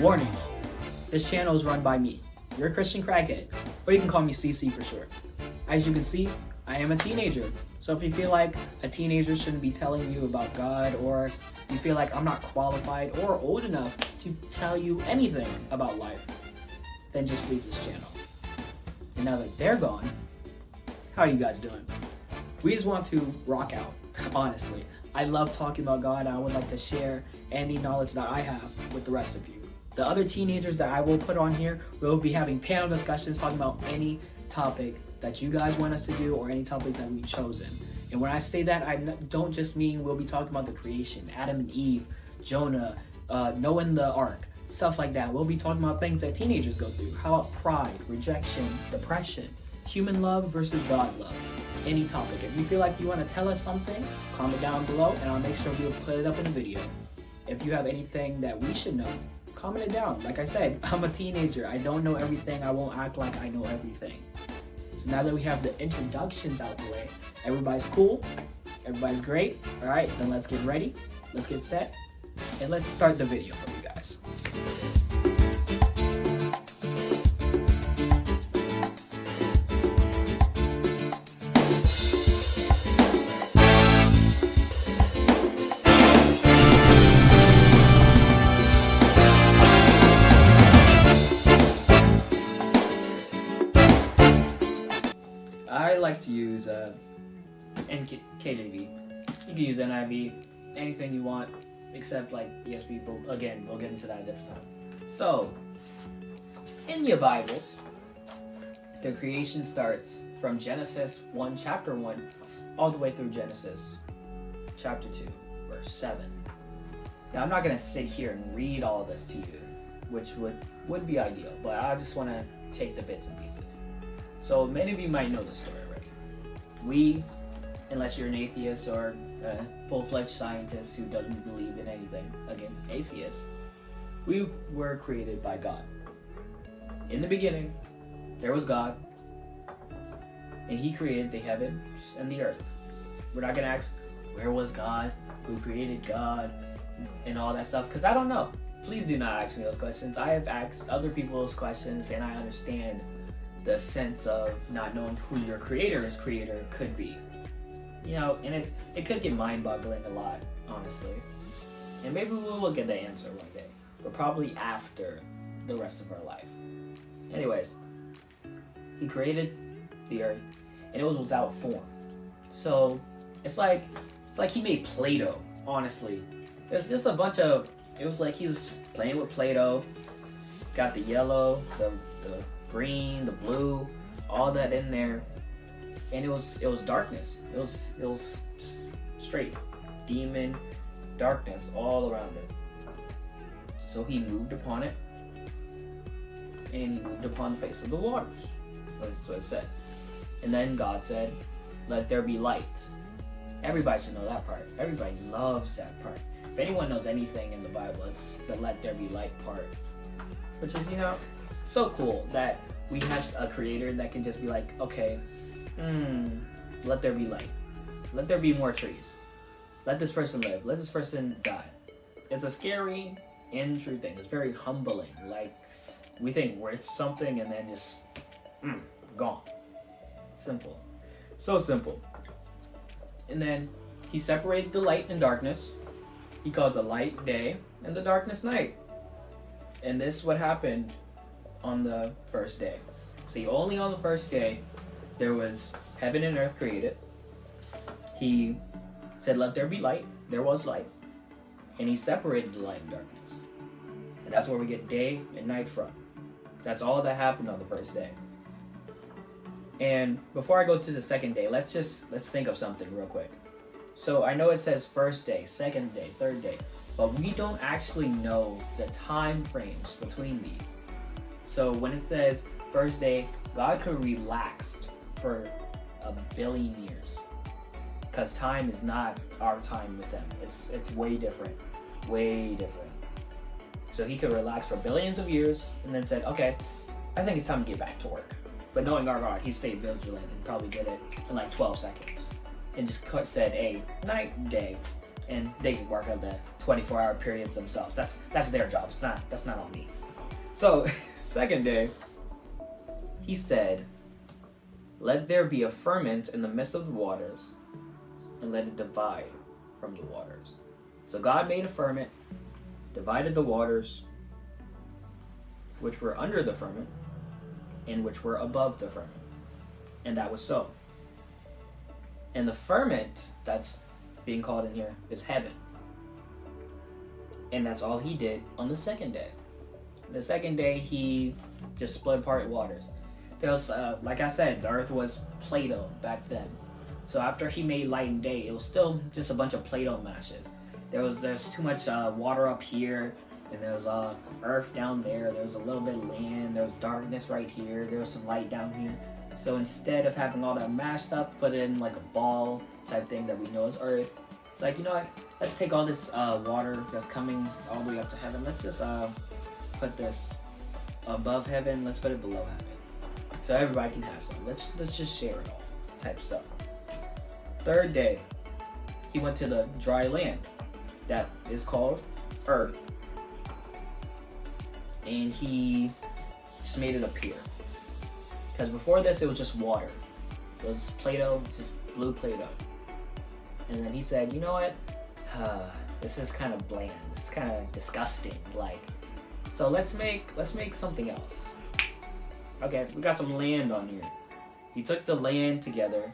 Warning, this channel is run by me, your Christian crackhead, or you can call me CC for short. As you can see, I am a teenager, so if you feel like a teenager shouldn't be telling you about God, or you feel like I'm not qualified or old enough to tell you anything about life, then just leave this channel. And now that they're gone, how are you guys doing? We just want to rock out, honestly. I love talking about God. I would like to share any knowledge that I have with the rest of you. The other teenagers that I will put on here, we'll be having panel discussions talking about any topic that you guys want us to do or any topic that we've chosen. And when I say that, I don't just mean we'll be talking about the creation, Adam and Eve, Jonah, Noah and the ark, stuff like that. We'll be talking about things that teenagers go through. How about pride, rejection, depression, human love versus God love, any topic. If you feel like you want to tell us something, comment down below and I'll make sure we'll put it up in a video. If you have anything that we should know, comment it down. Like I said, I'm a teenager. I don't know everything. I won't act like I know everything. So now that we have the introductions out the way, everybody's cool, everybody's great. All right, then let's get ready, let's get set, and let's start the video for you guys. I like to use KJV. You can use NIV, anything you want, except like ESV, but again, we'll get into that a different time. So, in your Bibles, the creation starts from Genesis 1, chapter 1, all the way through Genesis chapter 2, verse 7. Now, I'm not going to sit here and read all this to you, which would be ideal, but I just want to take the bits and pieces. So many of you might know this story already. We, unless you're an atheist or a full-fledged scientist who doesn't believe in anything, again, atheist, we were created by God. In the beginning, there was God, and He created the heavens and the earth. We're not going to ask, where was God? Who created God? And all that stuff, because I don't know. Please do not ask me those questions. I have asked other people those questions, and I understand the sense of not knowing who your creator could be. You know, and it could get mind-boggling a lot, honestly. And maybe we'll get the answer one day, but probably after the rest of our life. Anyways, He created the earth, and it was without form. So it's like He made Play-Doh, honestly. It's just a bunch of, it was like He was playing with Play-Doh, got the yellow, the green, the blue, all that in there, and it was darkness. It was just straight demon darkness all around it. So He moved upon it, and He moved upon the face of the waters. That's what it says. And then God said, "Let there be light." Everybody should know that part. Everybody loves that part. If anyone knows anything in the Bible, it's the "let there be light" part, which is, you know, so cool that we have a creator that can just be like, okay, let there be light. Let there be more trees. Let this person live. Let this person die. It's a scary and true thing. It's very humbling. Like, we think worth something and then just, gone. Simple. So simple. And then He separated the light and darkness. He called the light day and the darkness night. And this is what happened on the first day. See, only on the first day there was heaven and earth created. He said, "Let there be light." There was light. And He separated the light and darkness. And that's where we get day and night from. That's all that happened on the first day. And before I go to the second day, let's think of something real quick. So I know it says first day, second day, third day, but we don't actually know the time frames between these. So when it says first day, God could have relaxed for 1 billion years, because time is not our time with Him. It's way different, way different. So He could relax for billions of years and then said, okay, I think it's time to get back to work. But knowing our God, He stayed vigilant and probably did it in like 12 seconds. And just said, hey, night, day, and they could work out 24-hour periods themselves. That's their job. That's not on me. So, second day, he said, "Let there be a firmament in the midst of the waters, and let it divide from the waters." So God made a firmament, divided the waters, which were under the firmament, and which were above the firmament. And that was so. And the firmament that's being called in here is heaven. And that's all he did on the second day. The second day, he just split apart waters. There was, like I said, the earth was Play-Doh back then. So after he made light and day, it was still just a bunch of Play-Doh mashes. There's too much water up here, and there's earth down there. There's a little bit of land. There's darkness right here. There's some light down here. So instead of having all that mashed up, put it in like a ball type thing that we know as earth. It's like, you know what? Let's take all this water that's coming all the way up to heaven. Let's just put this above heaven. Let's put it below heaven, so everybody can have some. Let's just share it all, type stuff. Third day, he went to the dry land that is called earth, and he just made it appear. Because before this, it was just water. It was Play-Doh, just blue Play-Doh. And then he said, "You know what? This is kind of bland. This is kind of disgusting. Like, so let's make something else." Okay, we got some land on here. He took the land together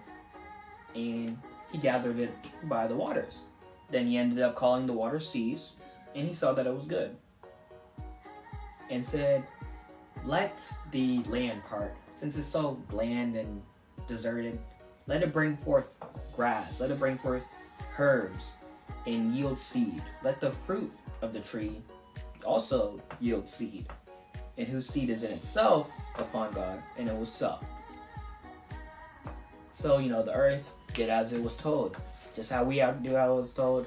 and he gathered it by the waters. Then he ended up calling the water seas, and he saw that it was good. And said, "Let the land part, since it's so bland and deserted, let it bring forth grass, let it bring forth herbs and yield seed. Let the fruit of the tree also yield seed, and whose seed is in itself upon God," and it was so. So, you know, the earth did as it was told. Just how we have to do how it was told,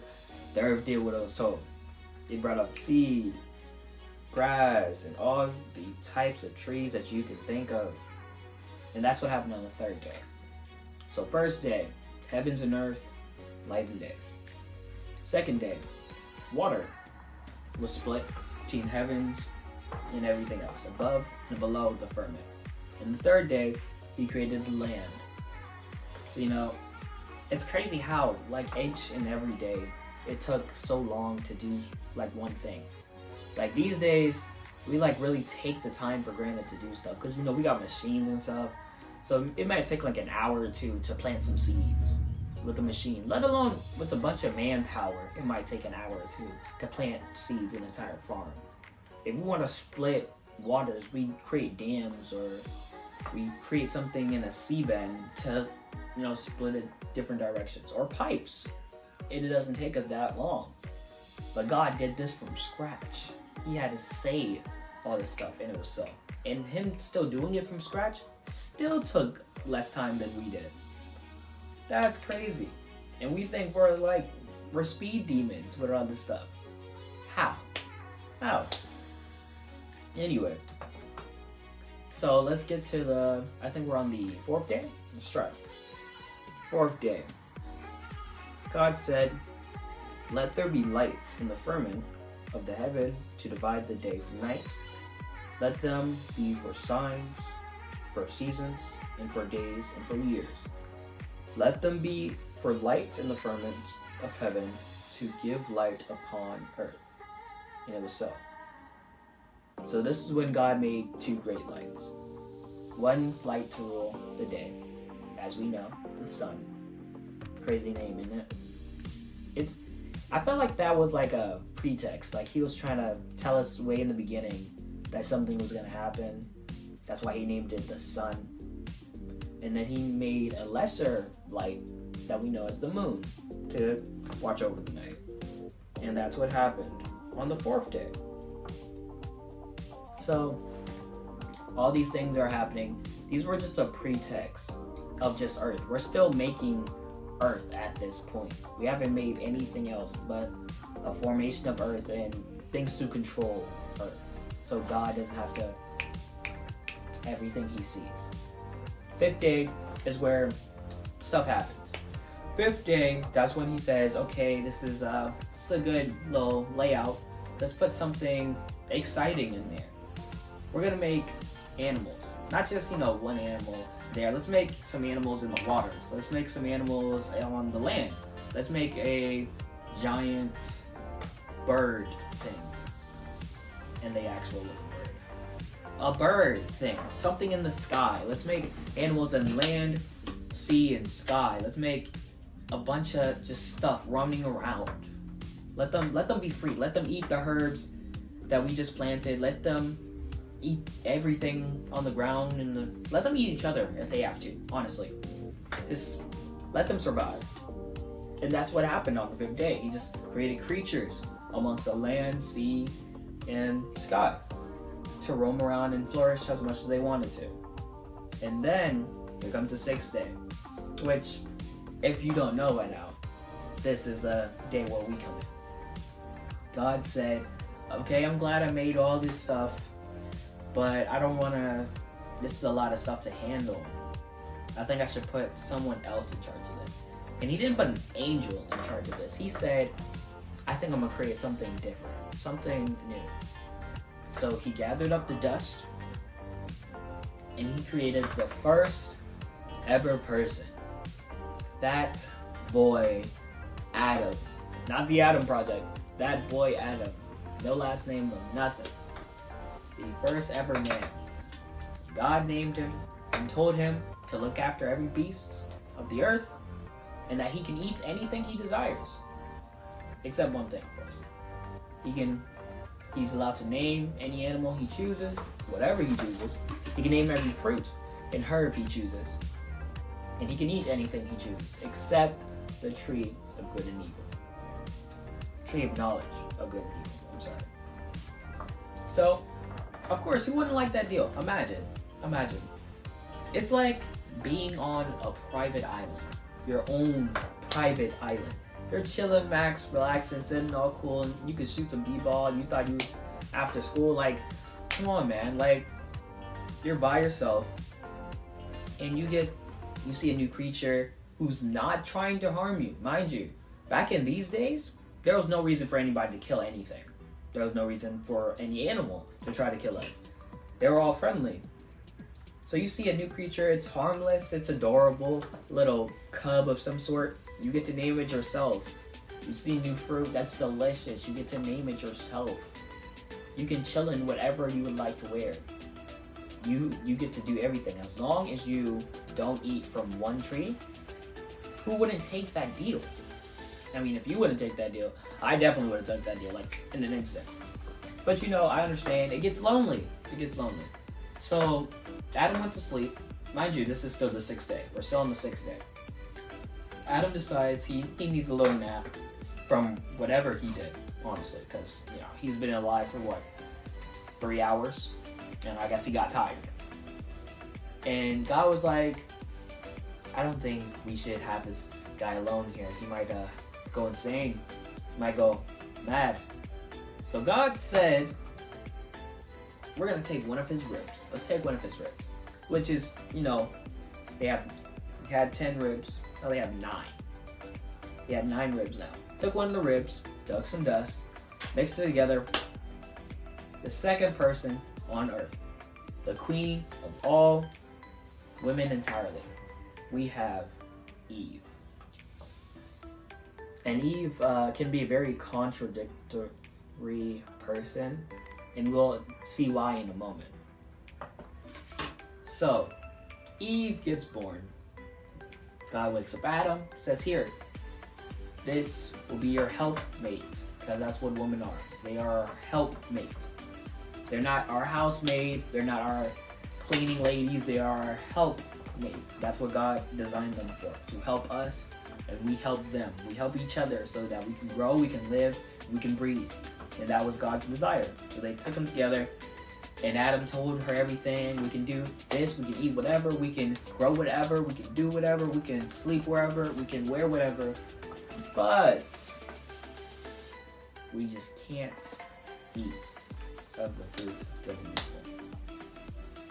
the earth did what it was told. It brought up seed, grass, and all the types of trees that you could think of. And that's what happened on the third day. So first day, heavens and earth, light and day. Second day, water was split between heavens and everything else, above and below the firmament. And the third day, he created the land. So, you know, it's crazy how, like, each and every day, it took so long to do, like, one thing. Like, these days, we, like, really take the time for granted to do stuff. Because, you know, we got machines and stuff. So it might take, like, an hour or two to plant some seeds with a machine. Let alone with a bunch of manpower, it might take an hour or two to plant seeds in an entire farm. If we want to split waters, we create dams, or we create something in a seabed to, you know, split it different directions, or pipes. It doesn't take us that long. But God did this from scratch. He had to say all this stuff, and it was so. And him still doing it from scratch still took less time than we did. That's crazy. And we think we're speed demons with all this stuff. How? Anyway. So let's get to I think we're on the fourth day? Let's try. Fourth day. God said, "Let there be lights in the firmament of the heaven to divide the day from night. Let them be for signs, for seasons, and for days, and for years. Let them be for lights in the firmament of heaven to give light upon earth." And it was so. So this is when God made two great lights. One light to rule the day, as we know, the sun. Crazy name, isn't it? I felt like that was like a pretext. Like he was trying to tell us way in the beginning that something was going to happen. That's why he named it the sun. And then he made a lesser light that we know as the moon to watch over the night. And that's what happened on the fourth day. So all these things are happening. These were just a pretext of just Earth. We're still making Earth at this point. We haven't made anything else but a formation of Earth and things to control Earth. So God doesn't have to everything he sees. Fifth day is where stuff happens. fifth day, that's when he says, okay, this is a good little layout. Let's put something exciting in there. We're gonna make animals, not just one animal there. Let's make some animals in the waters. Let's make some animals on the land. Let's make a giant bird thing. And they asked what was a bird thing, something in the sky. Let's make animals in land, sea, and sky. Let's make a bunch of just stuff running around. Let them be free. Let them eat the herbs that we just planted. Let them eat everything on the ground, and let them eat each other if they have to. Honestly, just let them survive. And that's what happened on the fifth day. He just created creatures amongst the land, sea, and sky to roam around and flourish as much as they wanted to. And then here comes the sixth day, which, if you don't know by now, this is the day where we come in. God said, okay, I'm glad I made all this stuff, but I don't want to, this is a lot of stuff to handle. I think I should put someone else in charge of it. And he didn't put an angel in charge of this. He said, I think I'm going to create something different, something new. So he gathered up the dust, and he created the first ever person. That boy, Adam. Not the Adam Project. That boy, Adam. No last name, no nothing. The first ever man. God named him and told him to look after every beast of the earth, and that he can eat anything he desires. Except one thing, of course. He's allowed to name any animal he chooses, whatever he chooses. He can name every fruit and herb he chooses. And he can eat anything he chooses, except the tree of good and evil. Tree of knowledge of good and evil, I'm sorry. So, of course, who wouldn't like that deal? Imagine. It's like being on a private island. Your own private island. You're chilling, max, relaxing, sitting all cool, and you could shoot some b-ball, and you thought you was after school. Like, come on, man. Like, you're by yourself, and you see a new creature who's not trying to harm you. Mind you, back in these days, there was no reason for anybody to kill anything. There was no reason for any animal to try to kill us. They were all friendly. So you see a new creature, it's harmless, it's adorable, little cub of some sort. You get to name it yourself. You see new fruit, that's delicious. You get to name it yourself. You can chill in whatever you would like to wear. You get to do everything. As long as you don't eat from one tree, who wouldn't take that deal? I mean, if you wouldn't take that deal, I definitely would have took that deal, like, in an instant. But I understand. It gets lonely. So, Adam went to sleep. Mind you, this is still the sixth day. We're still on the sixth day. Adam decides he needs a little nap from whatever he did, honestly, because, he's been alive for 3 hours? And I guess he got tired. And God was like, I don't think we should have this guy alone here. He might go insane. He might go mad. So God said, we're going to take one of his ribs. Let's take one of his ribs. Which is, they had 10 ribs. Now they have 9. He had 9 ribs now. Took one of the ribs, dug some dust, mixed it together. The second person on earth. The queen of all women entirely. We have Eve. And Eve can be a very contradictory person. And we'll see why in a moment. So, Eve gets born. God wakes up Adam, says, here, this will be your helpmate. Because that's what women are. They are our helpmate. They're not our housemaid. They're not our cleaning ladies. They are our helpmates. That's what God designed them for. To help us, and we help them. We help each other so that we can grow, we can live, we can breathe. And that was God's desire. So they took them together. And Adam told her everything. We can do this, we can eat whatever, we can grow whatever, we can do whatever, we can sleep wherever, we can wear whatever. But we just can't eat of the fruit of good and evil.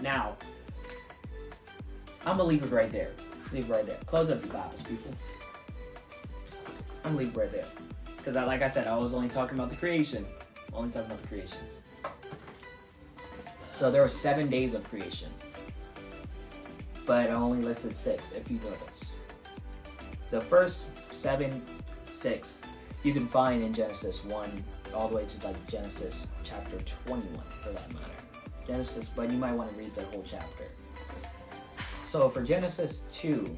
Now, I'm going to leave it right there. Close up your Bibles, people. I'm gonna leave it right there. Because like I said, I was only talking about the creation. So there were 7 days of creation. But I only listed 6, if you notice. The first 6, you can find in Genesis 1 all the way to like Genesis chapter 21 for that matter. Genesis, but you might want to read the whole chapter. So for Genesis 2,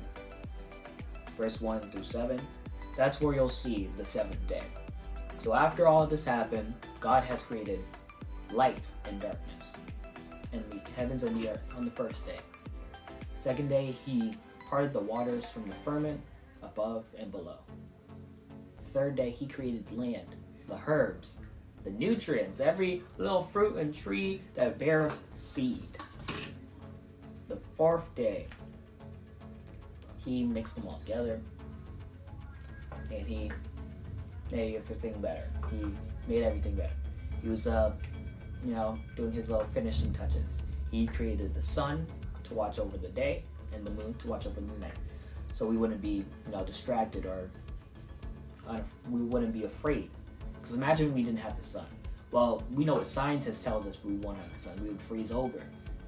verse 1 through 7, that's where you'll see the 7th day. So after all of this happened, God has created light and darkness, and the heavens and the earth on the first day. Second day, he parted the waters from the firmament above and below. Third day, he created land, the herbs, the nutrients, every little fruit and tree that bears seed. The fourth day, he mixed them all together, and he made everything better. He made everything better. He was, doing his little finishing touches. He created the sun to watch over the day and the moon to watch over the night, so we wouldn't be, distracted or we wouldn't be afraid. Because imagine we didn't have the sun. Well, we know what scientists tells us we won't have the sun. We would freeze over,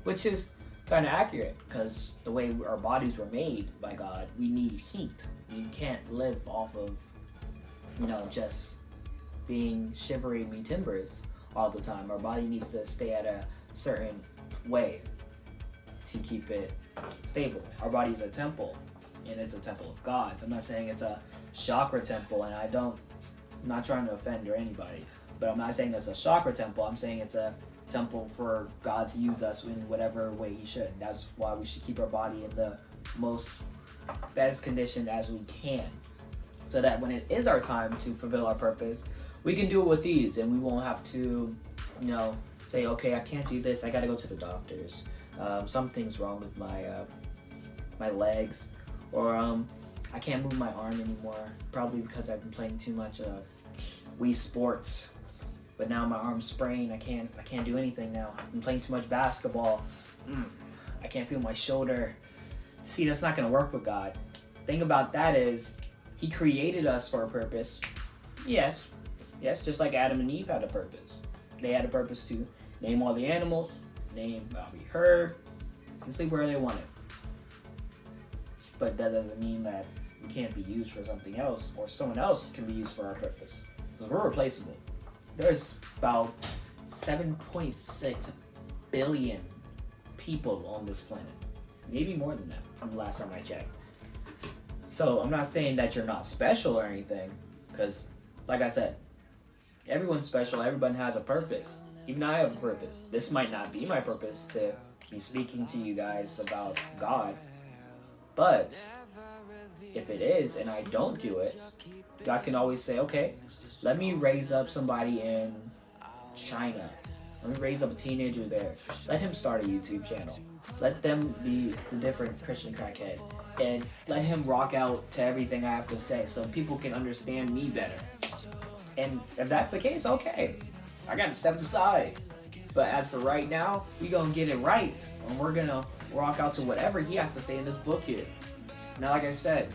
which is kind of accurate because the way our bodies were made by God, we need heat. We can't live off of, just being shivery timbers all the time. Our body needs to stay at a certain way to keep it stable. Our body's a temple, and it's a temple of God. I'm not saying it's a chakra temple, and I'm not trying to offend or anybody, but I'm not saying it's a chakra temple. I'm saying it's a temple for God to use us in whatever way He should. That's why we should keep our body in the most best condition as we can, so that when it is our time to fulfill our purpose, we can do it with ease, and we won't have to, say, okay, I can't do this. I got to go to the doctors. Something's wrong with my legs, or I can't move my arm anymore, probably because I've been playing too much Wii Sports. But now my arm's sprained. I can't do anything now. I've been playing too much basketball. I can't feel my shoulder. See, that's not going to work with God. Thing about that is, He created us for a purpose. Yes, just like Adam and Eve had a purpose. They had a purpose to name all the animals, name every herb, and sleep where they wanted. But that doesn't mean that we can't be used for something else, or someone else can be used for our purpose. Because we're replaceable. There's about 7.6 billion people on this planet. Maybe more than that from the last time I checked. So I'm not saying that you're not special or anything, because like I said, everyone's special, everyone has a purpose. Even I have a purpose. This might not be my purpose to be speaking to you guys about God, but if it is and I don't do it, God can always say, okay, let me raise up somebody in China. Let me raise up a teenager there. Let him start a YouTube channel. Let them be a different Christian crackhead. And let him rock out to everything I have to say so people can understand me better. And if that's the case, okay. I got to step aside. But as for right now, we going to get it right. And we're going to rock out to whatever he has to say in this book here. Now, like I said,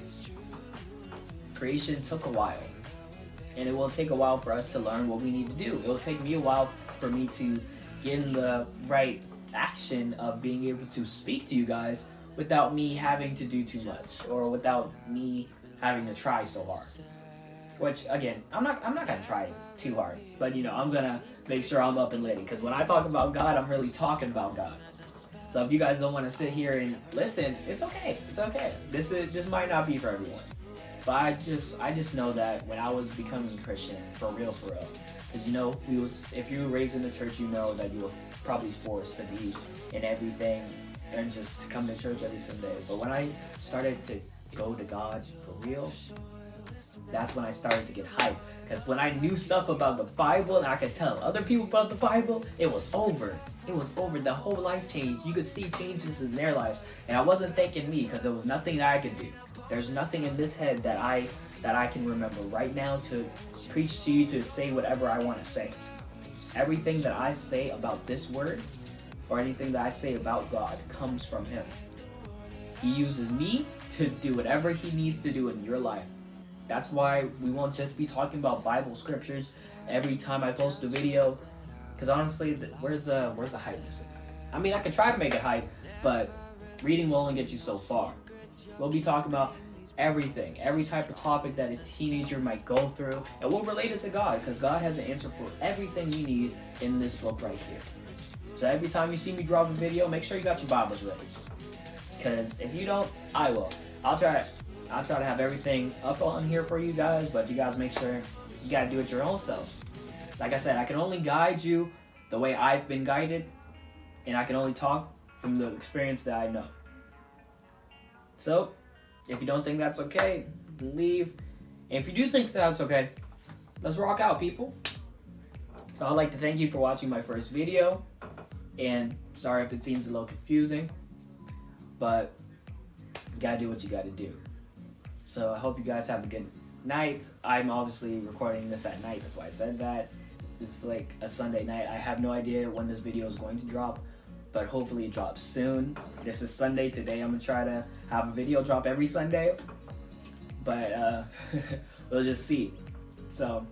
creation took a while. And it will take a while for us to learn what we need to do. It will take me a while for me to get in the right action of being able to speak to you guys without me having to do too much, or without me having to try so hard. Which, again, I'm not gonna try too hard, but I'm gonna make sure I'm up and ready, because when I talk about God, I'm really talking about God. So if you guys don't want to sit here and listen, it's okay. It's okay. This might not be for everyone. But I just know that when I was becoming a Christian, for real, because if you were raised in the church, you know that you were probably forced to be in everything and just to come to church every Sunday. But when I started to go to God for real, that's when I started to get hyped. Because when I knew stuff about the Bible and I could tell other people about the Bible, it was over. It was over. The whole life changed. You could see changes in their lives. And I wasn't thanking me, because there was nothing that I could do. There's nothing in this head that I can remember right now to preach to you, to say whatever I want to say. Everything that I say about this word, or anything that I say about God, comes from Him. He uses me to do whatever He needs to do in your life. That's why we won't just be talking about Bible scriptures every time I post a video. Because honestly, where's the hype? I mean, I can try to make it hype, but reading will only get you so far. We'll be talking about everything, every type of topic that a teenager might go through, and we'll relate it to God, because God has an answer for everything we need in this book right here. So every time you see me drop a video, make sure you got your Bibles ready. Because if you don't, I will. I'll try to have everything up on here for you guys, but you guys make sure you gotta do it your own self. Like I said, I can only guide you the way I've been guided, and I can only talk from the experience that I know. So, if you don't think that's okay, leave. And if you do think that's okay, let's rock out, people. So I'd like to thank you for watching my first video. And sorry if it seems a little confusing, but you gotta do what you gotta do. So I hope you guys have a good night. I'm obviously recording this at night, that's why I said that. It's like a Sunday night. I have no idea when this video is going to drop, but hopefully it drops soon. This is Sunday. Today I'm gonna try to have a video drop every Sunday, but we'll just see. So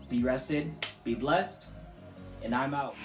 be rested, be blessed, and I'm out.